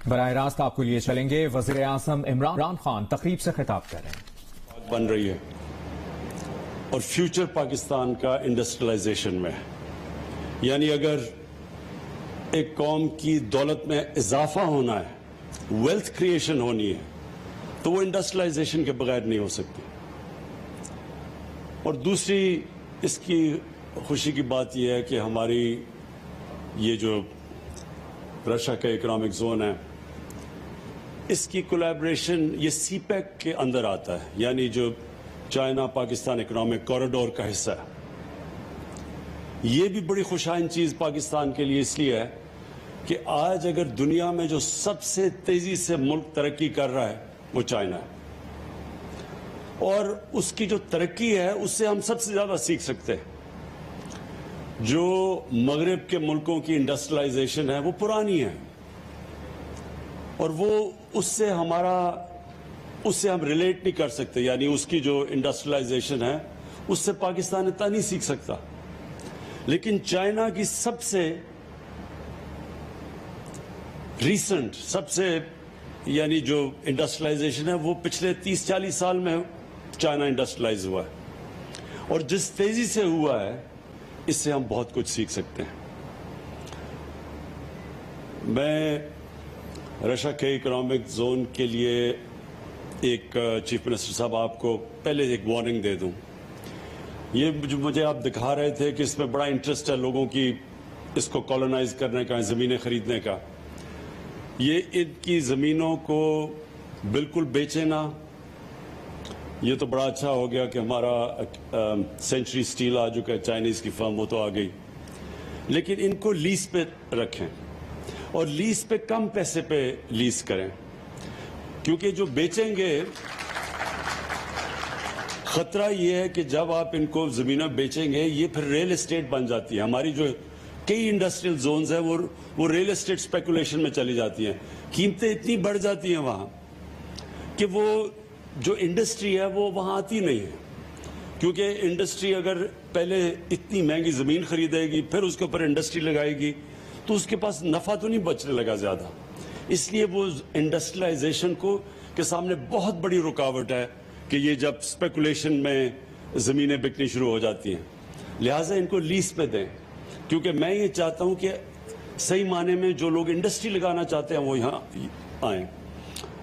براہ راست آپ کو لیے چلیں گے. وزیر اعظم عمران خان تقریب سے خطاب کر رہے ہیں. بن رہی ہے اور فیوچر پاکستان کا انڈسٹریلائزیشن میں، یعنی اگر ایک قوم کی دولت میں اضافہ ہونا ہے، ویلتھ کریشن ہونی ہے، تو وہ انڈسٹریلائزیشن کے بغیر نہیں ہو سکتی. اور دوسری اس کی خوشی کی بات یہ ہے کہ ہماری یہ جو رشیا کا اکنامک زون ہے، اس کی کولیبریشن یہ سی پیک کے اندر آتا ہے، یعنی جو چائنا پاکستان اکنامک کوریڈور کا حصہ ہے. یہ بھی بڑی خوشائن چیز پاکستان کے لیے اس لیے ہے کہ آج اگر دنیا میں جو سب سے تیزی سے ملک ترقی کر رہا ہے وہ چائنا ہے، اور اس کی جو ترقی ہے اس سے ہم سب سے زیادہ سیکھ سکتے ہیں. جو مغرب کے ملکوں کی انڈسٹریلائزیشن ہے وہ پرانی ہے، اور وہ اس سے ہم ریلیٹ نہیں کر سکتے، یعنی اس کی جو انڈسٹریلائزیشن ہے اس سے پاکستان اتنا نہیں سیکھ سکتا. لیکن چائنا کی سب سے ریسنٹ یعنی جو انڈسٹریلائزیشن ہے وہ پچھلے 30-40 سال میں چائنا انڈسٹریلائز ہوا ہے، اور جس تیزی سے ہوا ہے اس سے ہم بہت کچھ سیکھ سکتے ہیں. میں رشیا کے اکنامک زون کے لیے ایک چیف منسٹر صاحب آپ کو پہلے ایک وارننگ دے دوں. یہ جو مجھے آپ دکھا رہے تھے کہ اس میں بڑا انٹرسٹ ہے لوگوں کی، اس کو کالونائز کرنے کا، زمینیں خریدنے کا. یہ ان کی زمینوں کو بالکل بیچے نہ. یہ تو بڑا اچھا ہو گیا کہ ہمارا سینچری سٹیل آ چکا ہے، چائنیز کی فرم، وہ تو آ گئی. لیکن ان کو لیز پہ رکھیں، اور لیز پہ کم پیسے پہ لیز کریں، کیونکہ جو بیچیں گے، خطرہ یہ ہے کہ جب آپ ان کو زمینیں بیچیں گے یہ پھر ریل اسٹیٹ بن جاتی ہے. ہماری جو کئی انڈسٹریل زونز ہیں وہ ریل اسٹیٹ اسپیکولیشن میں چلی جاتی ہیں. قیمتیں اتنی بڑھ جاتی ہیں وہاں کہ وہ جو انڈسٹری ہے وہ وہاں آتی نہیں ہے، کیونکہ انڈسٹری اگر پہلے اتنی مہنگی زمین خریدے گی، پھر اس کے اوپر انڈسٹری لگائے گی، تو اس کے پاس نفع تو نہیں بچنے لگا زیادہ. اس لیے وہ انڈسٹریلائزیشن کے سامنے بہت بڑی رکاوٹ ہے کہ یہ جب اسپیکولیشن میں زمینیں بکنی شروع ہو جاتی ہیں. لہٰذا ان کو لیز پہ دیں، کیونکہ میں یہ چاہتا ہوں کہ صحیح معنی میں جو لوگ انڈسٹری لگانا چاہتے ہیں وہ یہاں آئیں،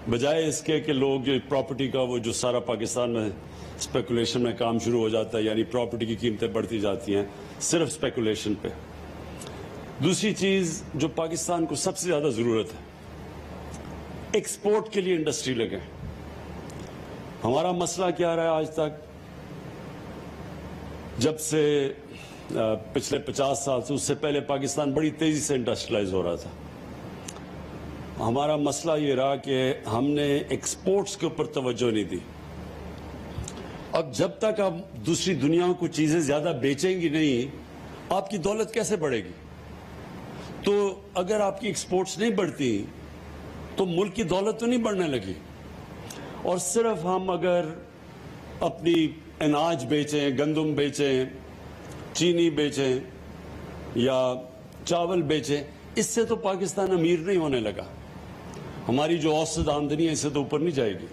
بجائے اس کے کہ لوگ جو پراپرٹی کا وہ جو سارا پاکستان میں اسپیکولیشن میں کام شروع ہو جاتا ہے، یعنی پراپرٹی کی قیمتیں بڑھتی جاتی ہیں صرف اسپیکولیشن پہ. دوسری چیز جو پاکستان کو سب سے زیادہ ضرورت ہے، ایکسپورٹ کے لیے انڈسٹری لگیں. ہمارا مسئلہ کیا رہا ہے آج تک؟ جب سے پچھلے 50 سال سے، اس سے پہلے پاکستان بڑی تیزی سے انڈسٹریلائز ہو رہا تھا. ہمارا مسئلہ یہ رہا کہ ہم نے ایکسپورٹس کے اوپر توجہ نہیں دی. اب جب تک آپ دوسری دنیا کو چیزیں زیادہ بیچیں گی نہیں، آپ کی دولت کیسے بڑھے گی؟ تو اگر آپ کی ایکسپورٹس نہیں بڑھتی تو ملک کی دولت تو نہیں بڑھنے لگی. اور صرف ہم اگر اپنی اناج بیچیں، گندم بیچیں، چینی بیچیں یا چاول بیچیں، اس سے تو پاکستان امیر نہیں ہونے لگا. ہماری جو اوسط آمدنی ہے اس سے تو اوپر نہیں جائے گی.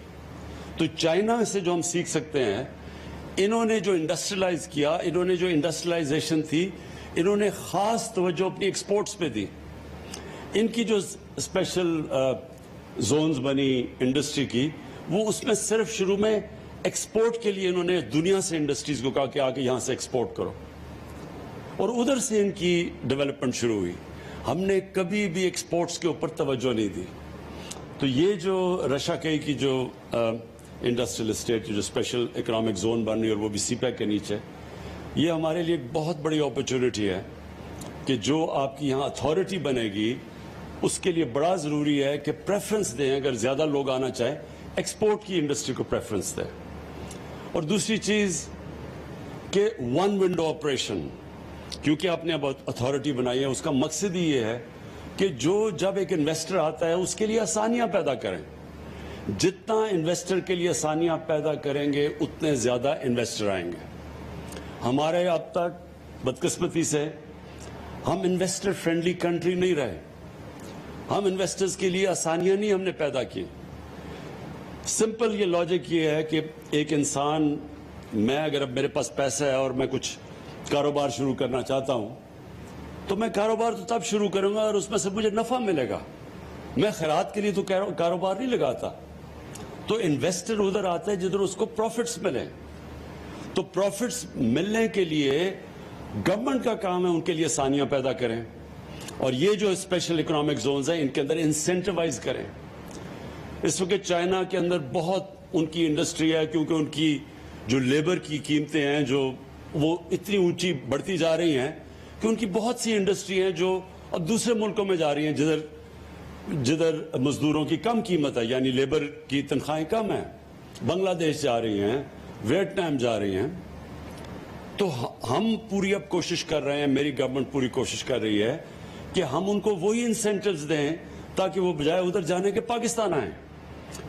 تو چائنا سے جو ہم سیکھ سکتے ہیں، انہوں نے جو انڈسٹریلائز کیا، انہوں نے جو انڈسٹریلائزیشن تھی، انہوں نے خاص توجہ اپنی ایکسپورٹس پہ دی. ان کی جو اسپیشل زونز بنی انڈسٹری کی، وہ اس میں صرف شروع میں ایکسپورٹ کے لیے انہوں نے دنیا سے انڈسٹریز کو کہا کہ آ کے یہاں سے ایکسپورٹ کرو، اور ادھر سے ان کی ڈیولپمنٹ شروع ہوئی. ہم نے کبھی بھی ایکسپورٹس کے اوپر توجہ نہیں دی. تو یہ جو رشیا کی جو انڈسٹریل اسٹیٹ جو اسپیشل اکنامک زون بن رہی ہے، اور وہ بھی سی پیک کے نیچے، یہ ہمارے لیے ایک بہت بڑی اپرچونٹی ہے کہ جو آپ کی یہاں اتھارٹی بنے گی، اس کے لیے بڑا ضروری ہے کہ پریفرنس دیں. اگر زیادہ لوگ آنا چاہیں، ایکسپورٹ کی انڈسٹری کو پریفرنس دیں. اور دوسری چیز کہ ون ونڈو آپریشن، کیونکہ آپ نے اب اتھارٹی بنائی ہے، اس کا مقصد ہی یہ ہے کہ جب ایک انویسٹر آتا ہے اس کے لیے آسانیاں پیدا کریں. جتنا انویسٹر کے لیے آسانیاں پیدا کریں گے اتنے زیادہ انویسٹر آئیں گے. ہمارے اب تک بدقسمتی سے ہم انویسٹر فرینڈلی کنٹری نہیں رہے. ہم انویسٹرز کے لیے آسانیاں نہیں ہم نے پیدا کی. سمپل یہ لاجک یہ ہے کہ ایک انسان, میں اگر اب میرے پاس پیسہ ہے اور میں کچھ کاروبار شروع کرنا چاہتا ہوں تو میں کاروبار تو تب شروع کروں گا اور اس میں سے مجھے نفع ملے گا. میں خیرات کے لیے تو کاروبار نہیں لگاتا. تو انویسٹر ادھر آتا ہے جدھر اس کو پروفٹس ملیں. تو پروفٹس ملنے کے لیے گورنمنٹ کا کام ہے ان کے لیے آسانیاں پیدا کریں, اور یہ جو اسپیشل اکنامک زونز ہیں ان کے اندر انسینٹیوائز کریں. اس وقت چائنا کے اندر بہت ان کی انڈسٹری ہے, کیونکہ ان کی جو لیبر کی قیمتیں ہیں جو وہ اتنی اونچی بڑھتی جا رہی ہیں کہ ان کی بہت سی انڈسٹری ہیں جو اب دوسرے ملکوں میں جا رہی ہیں جدھر مزدوروں کی کم قیمت ہے, یعنی لیبر کی تنخواہیں کم ہیں. بنگلہ دیش جا رہی ہیں, ویتنام جا رہی ہیں. تو ہم پوری اب کوشش کر رہے ہیں, میری گورنمنٹ پوری کوشش کر رہی ہے کہ ہم ان کو وہی انسینٹیوز دیں تاکہ وہ بجائے ادھر جانے کے پاکستان آئیں,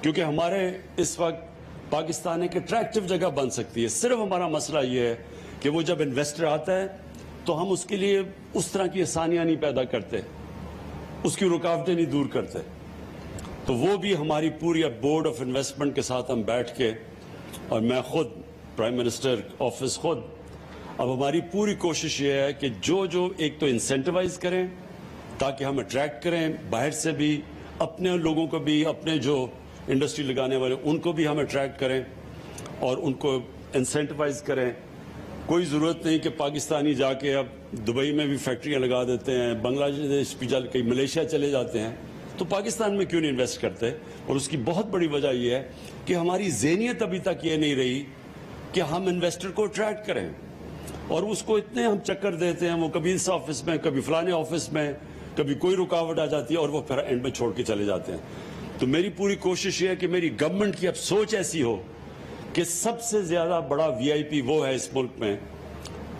کیونکہ ہمارے اس وقت پاکستان ایک اٹریکٹیو جگہ بن سکتی ہے. صرف ہمارا مسئلہ یہ ہے کہ وہ جب انویسٹر آتا ہے تو ہم اس کے لیے اس طرح کی آسانیاں نہیں پیدا کرتے, اس کی رکاوٹیں نہیں دور کرتے. تو وہ بھی ہماری پوری اب بورڈ آف انویسٹمنٹ کے ساتھ ہم بیٹھ کے, اور میں خود پرائم منسٹر آفس خود, اب ہماری پوری کوشش یہ ہے کہ جو ایک تو انسینٹیوائز کریں تاکہ ہم اٹریکٹ کریں باہر سے بھی, اپنے لوگوں کو بھی, اپنے جو انڈسٹری لگانے والے ان کو بھی ہم اٹریکٹ کریں اور ان کو انسینٹیوائز کریں. کوئی ضرورت نہیں کہ پاکستانی جا کے اب دبئی میں بھی فیکٹریاں لگا دیتے ہیں, بنگلہ دیش بھی جا کے ملیشیا چلے جاتے ہیں, تو پاکستان میں کیوں نہیں انویسٹ کرتے؟ اور اس کی بہت بڑی وجہ یہ ہے کہ ہماری ذہنیت ابھی تک یہ نہیں رہی کہ ہم انویسٹر کو اٹریکٹ کریں, اور اس کو اتنے ہم چکر دیتے ہیں, وہ کبھی اس آفس میں, کبھی فلانے آفس میں, کبھی کوئی رکاوٹ آ جاتی ہے اور وہ پھر اینڈ میں چھوڑ کے چلے جاتے ہیں. تو میری پوری کوشش یہ ہے کہ میری گورنمنٹ کی اب سوچ ایسی ہو کہ سب سے زیادہ بڑا وی آئی پی وہ ہے اس ملک میں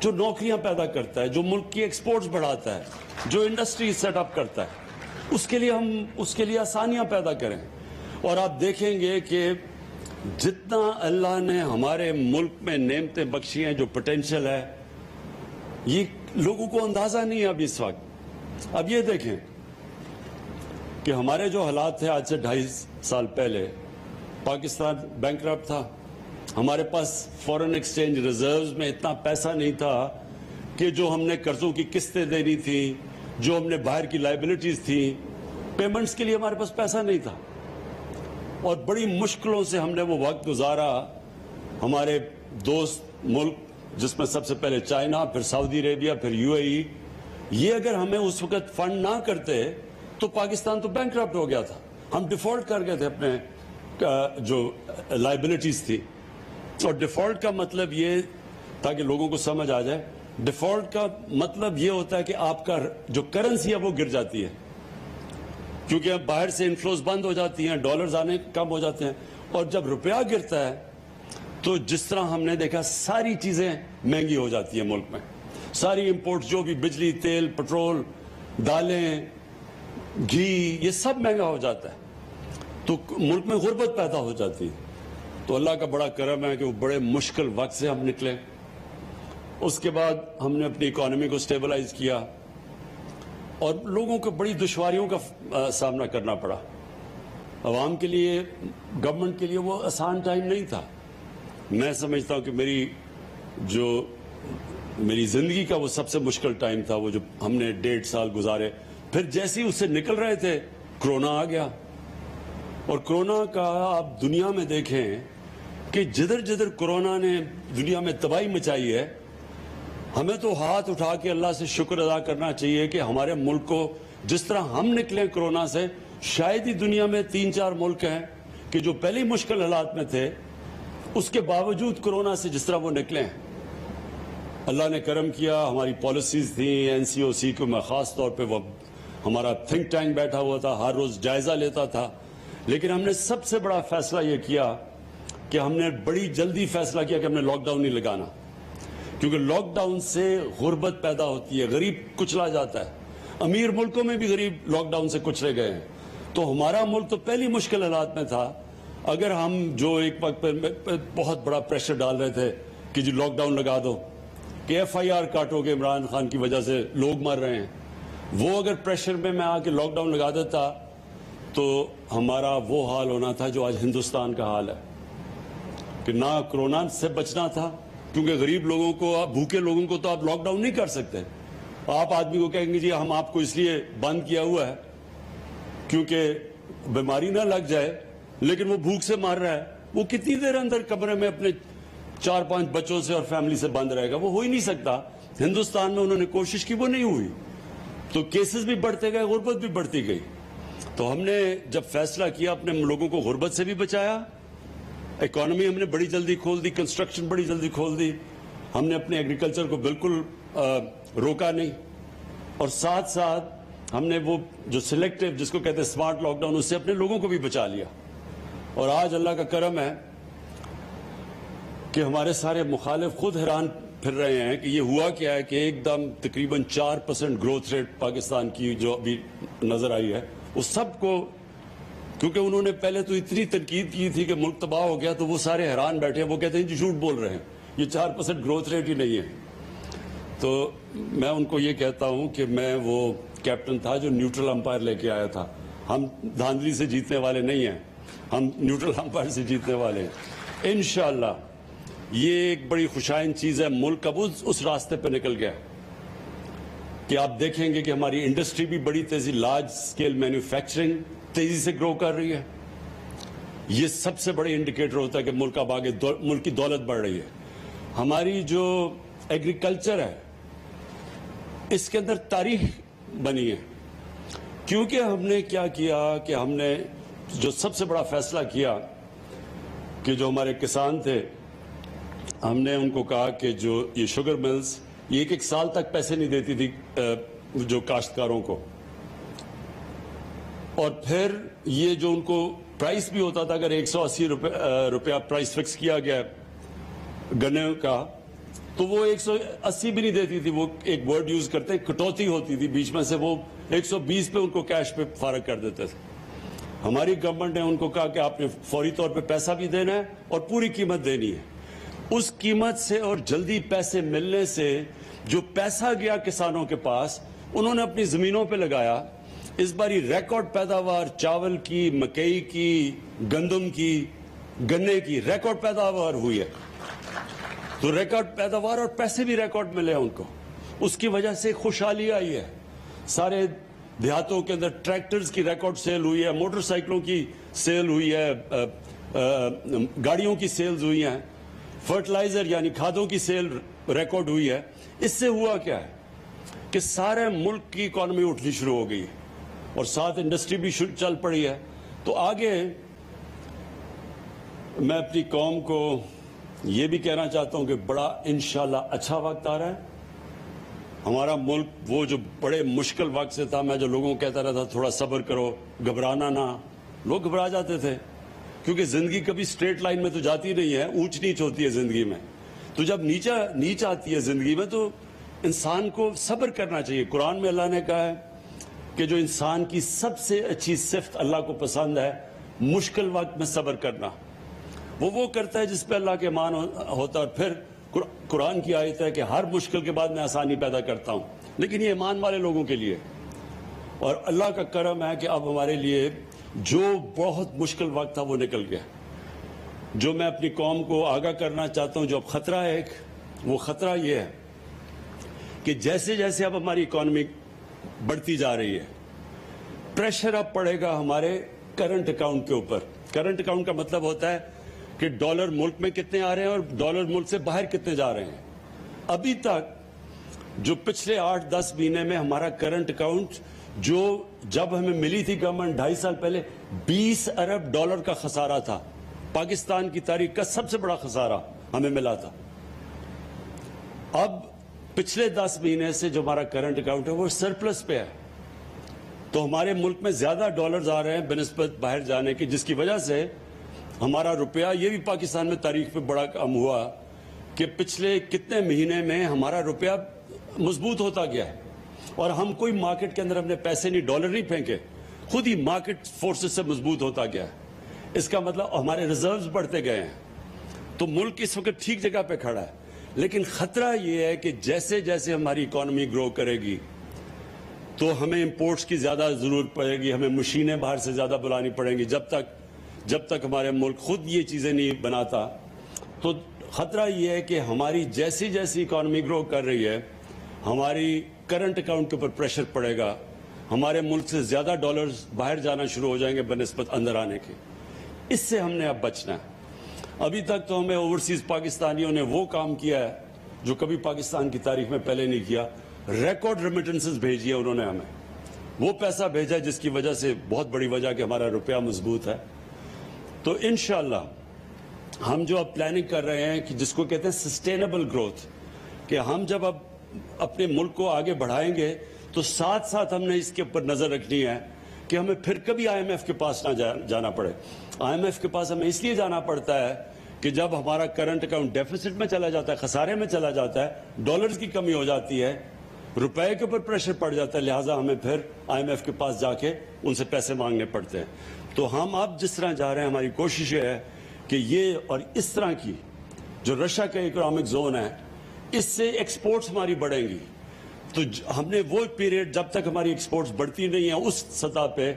جو نوکریاں پیدا کرتا ہے, جو ملک کی ایکسپورٹس بڑھاتا ہے, جو انڈسٹری سیٹ اپ کرتا ہے. اس کے لیے ہم اس کے لیے آسانیاں پیدا کریں. اور آپ دیکھیں گے کہ جتنا اللہ نے ہمارے ملک میں نعمتیں بخشی ہیں, جو پوٹینشیل ہے, یہ لوگوں کو اندازہ نہیں ہے اب اس وقت. اب یہ دیکھیں کہ ہمارے جو حالات تھے آج سے 2.5 سال پہلے, پاکستان بینکرپٹ تھا, ہمارے پاس فورن ایکسچینج ریزروز میں اتنا پیسہ نہیں تھا کہ جو ہم نے قرضوں کی قسطیں دینی تھی, جو ہم نے باہر کی لائبلٹیز تھیں, پیمنٹس کے لیے ہمارے پاس پیسہ نہیں تھا, اور بڑی مشکلوں سے ہم نے وہ وقت گزارا. ہمارے دوست ملک جس میں سب سے پہلے چائنا, پھر سعودی عربیہ, پھر یو اے ای, یہ اگر ہمیں اس وقت فنڈ نہ کرتے تو پاکستان تو بینکرپٹ ہو گیا تھا. ہم ڈیفالٹ کر گئے تھے اپنے جو لائبلٹیز تھی. اور ڈیفالٹ کا مطلب یہ, تاکہ لوگوں کو سمجھ آ جائے, ڈیفالٹ کا مطلب یہ ہوتا ہے کہ آپ کا جو کرنسی ہے وہ گر جاتی ہے, کیونکہ اب باہر سے انفلوز بند ہو جاتی ہیں, ڈالرز آنے کم ہو جاتے ہیں, اور جب روپیہ گرتا ہے تو جس طرح ہم نے دیکھا ساری چیزیں مہنگی ہو جاتی ہیں ملک میں. ساری امپورٹ جو بھی بجلی, تیل, پٹرول, دالیں, گھی, یہ سب مہنگا ہو جاتا ہے, تو ملک میں غربت پیدا ہو جاتی ہے. تو اللہ کا بڑا کرم ہے کہ وہ بڑے مشکل وقت سے ہم نکلے. اس کے بعد ہم نے اپنی اکانومی کو سٹیبلائز کیا, اور لوگوں کو بڑی دشواریوں کا سامنا کرنا پڑا. عوام کے لیے, گورنمنٹ کے لیے وہ آسان ٹائم نہیں تھا. میں سمجھتا ہوں کہ میری زندگی کا وہ سب سے مشکل ٹائم تھا, وہ جو ہم نے 1.5 سال گزارے. پھر جیسے ہی اس سے نکل رہے تھے کرونا آ گیا, اور کرونا کا آپ دنیا میں دیکھیں کہ جدھر کرونا نے دنیا میں تباہی مچائی ہے, ہمیں تو ہاتھ اٹھا کے اللہ سے شکر ادا کرنا چاہیے کہ ہمارے ملک کو جس طرح ہم نکلے کرونا سے, شاید ہی دنیا میں 3-4 ملک ہیں کہ جو پہلے مشکل حالات میں تھے اس کے باوجود کرونا سے جس طرح وہ نکلے ہیں. اللہ نے کرم کیا, ہماری پالیسیز تھیں, NCOC کو میں خاص طور پہ, وہ ہمارا تھنک ٹینک بیٹھا ہوا تھا, ہر روز جائزہ لیتا تھا. لیکن ہم نے سب سے بڑا فیصلہ یہ کیا کہ ہم نے بڑی جلدی فیصلہ کیا کہ ہم نے لاک ڈاؤن نہیں لگانا, کیونکہ لاک ڈاؤن سے غربت پیدا ہوتی ہے, غریب کچلا جاتا ہے. امیر ملکوں میں بھی غریب لاک ڈاؤن سے کچلے گئے ہیں. تو ہمارا ملک تو پہلی مشکل حالات میں تھا. اگر ہم جو ایک وقت پہ بہت بڑا پریشر ڈال رہے تھے کہ جی لاک ڈاؤن لگا دو, کہ FIR کاٹو گے عمران خان کی وجہ سے لوگ مر رہے ہیں, وہ اگر پریشر میں میں آ کے لاک ڈاؤن لگا دیتا تو ہمارا وہ حال ہونا تھا جو آج ہندوستان کا حال ہے کہ نہ کورونا سے بچنا تھا، کیونکہ غریب لوگوں کو، بھوکے لوگوں کو تو آپ لاک ڈاؤن نہیں کر سکتے. آپ آدمی کو کہیں گے جی ہم آپ کو اس لیے بند کیا ہوا ہے کیونکہ بیماری نہ لگ جائے، لیکن وہ بھوک سے مار رہا ہے، وہ کتنی دیر اندر کمرے میں اپنے 4-5 بچوں سے اور فیملی سے بند رہے گا؟ وہ ہو ہی نہیں سکتا. ہندوستان میں انہوں نے کوشش کی، وہ نہیں ہوئی، تو کیسز بھی بڑھتے گئے، غربت بھی بڑھتی گئی. تو ہم نے جب فیصلہ کیا، اپنے لوگوں کو غربت سے بھی بچایا، اکانومی ہم نے بڑی جلدی کھول دی، کنسٹرکشن بڑی جلدی کھول دی، ہم نے اپنے ایگریکلچر کو بالکل روکا نہیں، اور ساتھ ساتھ ہم نے وہ جو سلیکٹیو جس کو کہتے ہیں سمارٹ لاک ڈاؤن، اس سے اپنے لوگوں کو بھی بچا لیا. اور آج اللہ کا کرم ہے کہ ہمارے سارے مخالف خود حیران پھر رہے ہیں کہ یہ ہوا کیا ہے کہ ایک دم تقریباً 4% گروتھ ریٹ پاکستان کی جو ابھی نظر آئی ہے، وہ سب کو، کیونکہ انہوں نے پہلے تو اتنی تنقید کی تھی کہ ملک تباہ ہو گیا، تو وہ سارے حیران بیٹھے ہیں. وہ کہتے ہیں جی جھوٹ بول رہے ہیں، یہ 4% گروتھ ریٹ ہی نہیں ہے. تو میں ان کو یہ کہتا ہوں کہ میں وہ کیپٹن تھا جو نیوٹرل امپائر لے کے آیا تھا. ہم دھاندلی سے جیتنے والے نہیں ہیں، ہم نیوٹرل امپائر سے جیتنے والے ہیں. انشاءاللہ یہ ایک بڑی خوشائن چیز ہے. ملک اب اس راستے پہ نکل گیا کہ آپ دیکھیں گے کہ ہماری انڈسٹری بھی بڑی تیزی، لارج سکیل مینوفیکچرنگ تیزی سے گرو کر رہی ہے. یہ سب سے بڑے انڈیکیٹر ہوتا ہے کہ ملک اب آگے، ملک کی دولت بڑھ رہی ہے. ہماری جو ایگریکلچر ہے اس کے اندر تاریخ بنی ہے، کیونکہ ہم نے کیا کیا کہ ہم نے جو سب سے بڑا فیصلہ کیا کہ جو ہمارے کسان تھے، ہم نے ان کو کہا کہ جو یہ شوگر ملز یہ ایک سال تک پیسے نہیں دیتی تھی جو کاشتکاروں کو، اور پھر یہ جو ان کو پرائس بھی ہوتا تھا، اگر 180 روپیہ پرائس فکس کیا گیا گنے کا، تو وہ 180 بھی نہیں دیتی تھی. وہ ایک ورڈ یوز کرتے ہیں، کٹوتی ہوتی تھی بیچ میں سے، وہ 120 پہ ان کو کیش پہ فارغ کر دیتے تھے. ہماری گورنمنٹ نے ان کو کہا کہ آپ نے فوری طور پہ پیسہ بھی دینا ہے اور پوری قیمت دینی ہے. اس قیمت سے اور جلدی پیسے ملنے سے جو پیسہ گیا کسانوں کے پاس، انہوں نے اپنی زمینوں پہ لگایا. اس باری ریکارڈ پیداوار چاول کی، مکئی کی، گندم کی، گنے کی ریکارڈ پیداوار ہوئی ہے. تو ریکارڈ پیداوار اور پیسے بھی ریکارڈ ملے ہیں ان کو. اس کی وجہ سے خوشحالی آئی ہے. سارے دیہاتوں کے اندر ٹریکٹرز کی ریکارڈ سیل ہوئی ہے، موٹر سائیکلوں کی سیل ہوئی ہے، گاڑیوں کی سیلز ہوئی ہیں، فرٹیلائزر یعنی کھادوں کی سیل ریکارڈ ہوئی ہے. اس سے ہوا کیا ہے کہ سارے ملک کی اکانومی اٹھنی شروع ہو گئی اور ساتھ انڈسٹری بھی چل پڑی ہے. تو آگے میں اپنی قوم کو یہ بھی کہنا چاہتا ہوں کہ بڑا انشاءاللہ اچھا وقت آ رہا ہے. ہمارا ملک وہ جو بڑے مشکل وقت سے تھا، میں جو لوگوں کو کہتا رہتا تھوڑا صبر کرو، گھبرانا نہ، لوگ گھبرا جاتے تھے کیونکہ زندگی کبھی سٹریٹ لائن میں تو جاتی نہیں ہے، اونچ نیچ ہوتی ہے زندگی میں. تو جب نیچ آتی ہے زندگی میں تو انسان کو صبر کرنا چاہیے. قرآن میں اللہ نے کہا ہے کہ جو انسان کی سب سے اچھی صفت اللہ کو پسند ہے، مشکل وقت میں صبر کرنا. وہ کرتا ہے جس پہ اللہ کے ایمان ہوتا ہے. اور پھر قرآن کی آیت ہے کہ ہر مشکل کے بعد میں آسانی پیدا کرتا ہوں، لیکن یہ ایمان والے لوگوں کے لیے. اور اللہ کا کرم ہے کہ اب ہمارے لیے جو بہت مشکل وقت تھا وہ نکل گیا. جو میں اپنی قوم کو آگاہ کرنا چاہتا ہوں، جو اب خطرہ ہے ایک، وہ خطرہ یہ ہے کہ جیسے جیسے اب ہماری اکانومی بڑھتی جا رہی ہے، پریشر اب پڑے گا ہمارے کرنٹ اکاؤنٹ کے اوپر. کرنٹ اکاؤنٹ کا مطلب ہوتا ہے کہ ڈالر ملک میں کتنے آ رہے ہیں اور ڈالر ملک سے باہر کتنے جا رہے ہیں. ابھی تک جو پچھلے 8-10 مہینے میں ہمارا کرنٹ اکاؤنٹ، جو جب ہمیں ملی تھی گورنمنٹ 2.5 سال پہلے، 20 ارب ڈالر کا خسارہ تھا. پاکستان کی تاریخ کا سب سے بڑا خسارہ ہمیں ملا تھا. اب پچھلے 10 مہینے سے جو ہمارا کرنٹ اکاؤنٹ ہے وہ سرپلس پہ ہے. تو ہمارے ملک میں زیادہ ڈالرز آ رہے ہیں بنسبت باہر جانے کی، جس کی وجہ سے ہمارا روپیہ، یہ بھی پاکستان میں تاریخ پہ بڑا کم ہوا کہ پچھلے کتنے مہینے میں ہمارا روپیہ مضبوط ہوتا گیا ہے. اور ہم کوئی مارکیٹ کے اندر اپنے پیسے نہیں، ڈالر نہیں پھینکے، خود ہی مارکیٹ فورسز سے مضبوط ہوتا گیا ہے. اس کا مطلب ہمارے ریزروز بڑھتے گئے ہیں. تو ملک اس وقت ٹھیک جگہ پہ کھڑا ہے. لیکن خطرہ یہ ہے کہ جیسے جیسے ہماری اکانومی گرو کرے گی، تو ہمیں امپورٹس کی زیادہ ضرورت پڑے گی, ہمیں مشینیں باہر سے زیادہ بلانی پڑیں گی. جب تک ہمارے ملک خود یہ چیزیں نہیں بناتا تو خطرہ یہ ہے کہ ہماری جیسی جیسی اکانومی گرو کر رہی ہے ہماری کرنٹ اکاؤنٹ کے اوپر پریشر پڑے گا, ہمارے ملک سے زیادہ ڈالرز باہر جانا شروع ہو جائیں گے بنسبت اندر آنے کے. اس سے ہم نے اب بچنا ہے. ابھی تک تو ہمیں اوورسیز پاکستانیوں نے وہ کام کیا ہے جو کبھی پاکستان کی تاریخ میں پہلے نہیں کیا. ریکارڈ ریمیٹنسز بھیجی ہے انہوں نے ہمیں, وہ پیسہ بھیجا جس کی وجہ سے بہت بڑی وجہ کہ ہمارا روپیہ مضبوط ہے. تو انشاءاللہ ہم جو اب پلاننگ کر رہے ہیں کہ جس کو کہتے ہیں سسٹینیبل گروتھ, کہ ہم جب اب اپنے ملک کو آگے بڑھائیں گے تو ساتھ ساتھ ہم نے اس کے اوپر نظر رکھنی ہے کہ ہمیں پھر کبھی آئی ایم ایف کے پاس نہ جانا پڑے. آئی ایم ایف کے پاس ہمیں اس لیے جانا پڑتا ہے کہ جب ہمارا کرنٹ اکاؤنٹ ڈیفیسٹ میں چلا جاتا ہے, خسارے میں چلا جاتا ہے, ڈالرز کی کمی ہو جاتی ہے, روپے کے اوپر پریشر پڑ جاتا ہے, لہٰذا ہمیں پھر آئی ایم ایف کے پاس جا کے ان سے پیسے مانگنے پڑتے ہیں. تو ہم اب جس طرح جا رہے ہیں ہماری کوشش یہ ہے کہ یہ اور اس طرح کی جو رشیا کا اکنامک زون ہے اس سے ایکسپورٹس ہماری بڑھیں گی. تو ہم نے وہ پیریڈ جب تک ہماری ایکسپورٹس بڑھتی نہیں ہیں اس سطح پہ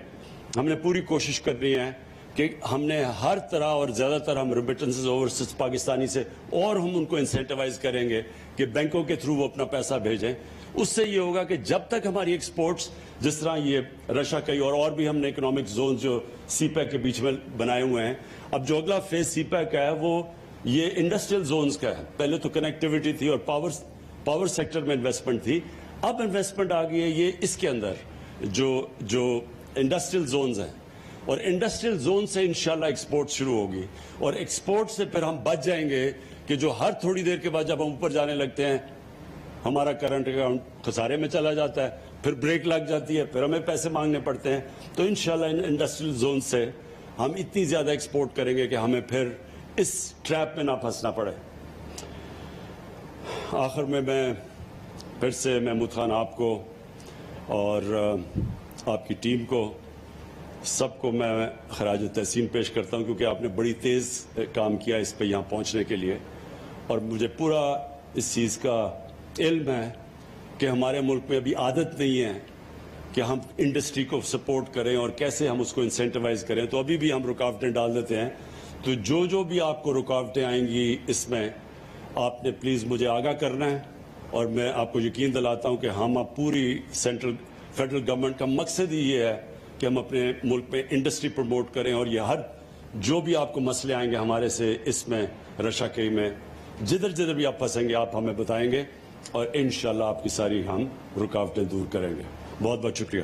ہم نے پوری کوشش کرنی ہے کہ ہم نے ہر طرح اور زیادہ تر ہم ریمیٹنسز اوورسیز پاکستانی سے اور ہم ان کو انسینٹیوائز کریں گے کہ بینکوں کے تھرو وہ اپنا پیسہ بھیجیں. اس سے یہ ہوگا کہ جب تک ہماری ایکسپورٹس جس طرح یہ رشیا کئی اور بھی ہم نے اکنامک زون جو سی پیک کے بیچ میں بنائے ہوئے ہیں, اب جو اگلا فیز سی پیک کا ہے وہ یہ انڈسٹریل زونز کا ہے. پہلے تو کنیکٹیوٹی تھی اور پاور سیکٹر میں انویسٹمنٹ تھی, اب انویسٹمنٹ آ گئی ہے یہ اس کے اندر جو انڈسٹریل زونز ہیں, اور انڈسٹریل زون سے انشاءاللہ ایکسپورٹ شروع ہوگی, اور ایکسپورٹ سے پھر ہم بچ جائیں گے کہ جو ہر تھوڑی دیر کے بعد جب ہم اوپر جانے لگتے ہیں ہمارا کرنٹ اکاؤنٹ خسارے میں چلا جاتا ہے, پھر بریک لگ جاتی ہے, پھر ہمیں پیسے مانگنے پڑتے ہیں. تو انشاءاللہ ان انڈسٹریل زون سے ہم اتنی زیادہ ایکسپورٹ کریں گے کہ ہمیں پھر اس ٹریپ میں نہ پھنسنا پڑے. آخر میں پھر سے محمود خان آپ کو اور آپ کی ٹیم کو سب کو میں خراج تحسین پیش کرتا ہوں, کیونکہ آپ نے بڑی تیز کام کیا اس پہ یہاں پہنچنے کے لیے, اور مجھے پورا اس چیز کا علم ہے کہ ہمارے ملک میں ابھی عادت نہیں ہے کہ ہم انڈسٹری کو سپورٹ کریں اور کیسے ہم اس کو انسینٹیوائز کریں. تو ابھی بھی ہم رکاوٹیں ڈال دیتے ہیں. تو جو بھی آپ کو رکاوٹیں آئیں گی اس میں آپ نے پلیز مجھے آگاہ کرنا ہے, اور میں آپ کو یقین دلاتا ہوں کہ ہم اب پوری فیڈرل گورنمنٹ کا مقصد ہی یہ ہے کہ ہم اپنے ملک میں انڈسٹری پروموٹ کریں, اور یہ ہر جو بھی آپ کو مسئلے آئیں گے ہمارے سے اس میں رشا کئی میں جدھر بھی آپ پھنسیں گے آپ ہمیں بتائیں گے, اور انشاءاللہ آپ کی ساری ہم رکاوٹیں دور کریں گے. بہت بہت شکریہ.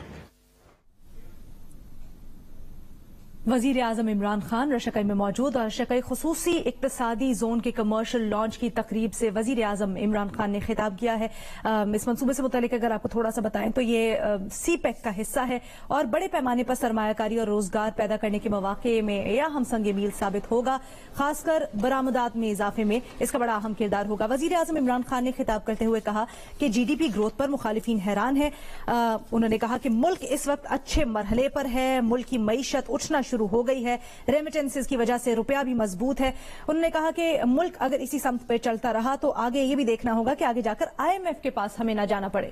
وزیر اعظم عمران خان رشیا کئی میں موجود, اور رشیا کئی خصوصی اقتصادی زون کے کمرشل لانچ کی تقریب سے وزیر اعظم عمران خان نے خطاب کیا ہے. اس منصوبے سے متعلق اگر آپ کو تھوڑا سا بتائیں تو یہ سی پیک کا حصہ ہے اور بڑے پیمانے پر سرمایہ کاری اور روزگار پیدا کرنے کے مواقع میں یا ہم سنگ میل ثابت ہوگا, خاص کر برآمدات میں اضافے میں اس کا بڑا اہم کردار ہوگا. وزیر اعظم عمران خان نے خطاب کرتے ہوئے کہا کہ جی ڈی پی گروتھ پر مخالفین حیران ہیں. انہوں نے کہا کہ ملک اس وقت اچھے مرحلے پر ہے, ملک کی معیشت اٹھنا شروع ہو گئی ہے, ریمیٹنسز کی وجہ سے روپیہ بھی مضبوط ہے. انہوں نے کہا کہ ملک اگر اسی سمت پہ چلتا رہا تو آگے یہ بھی دیکھنا ہوگا کہ آگے جا کر آئی ایم ایف کے پاس ہمیں نہ جانا پڑے.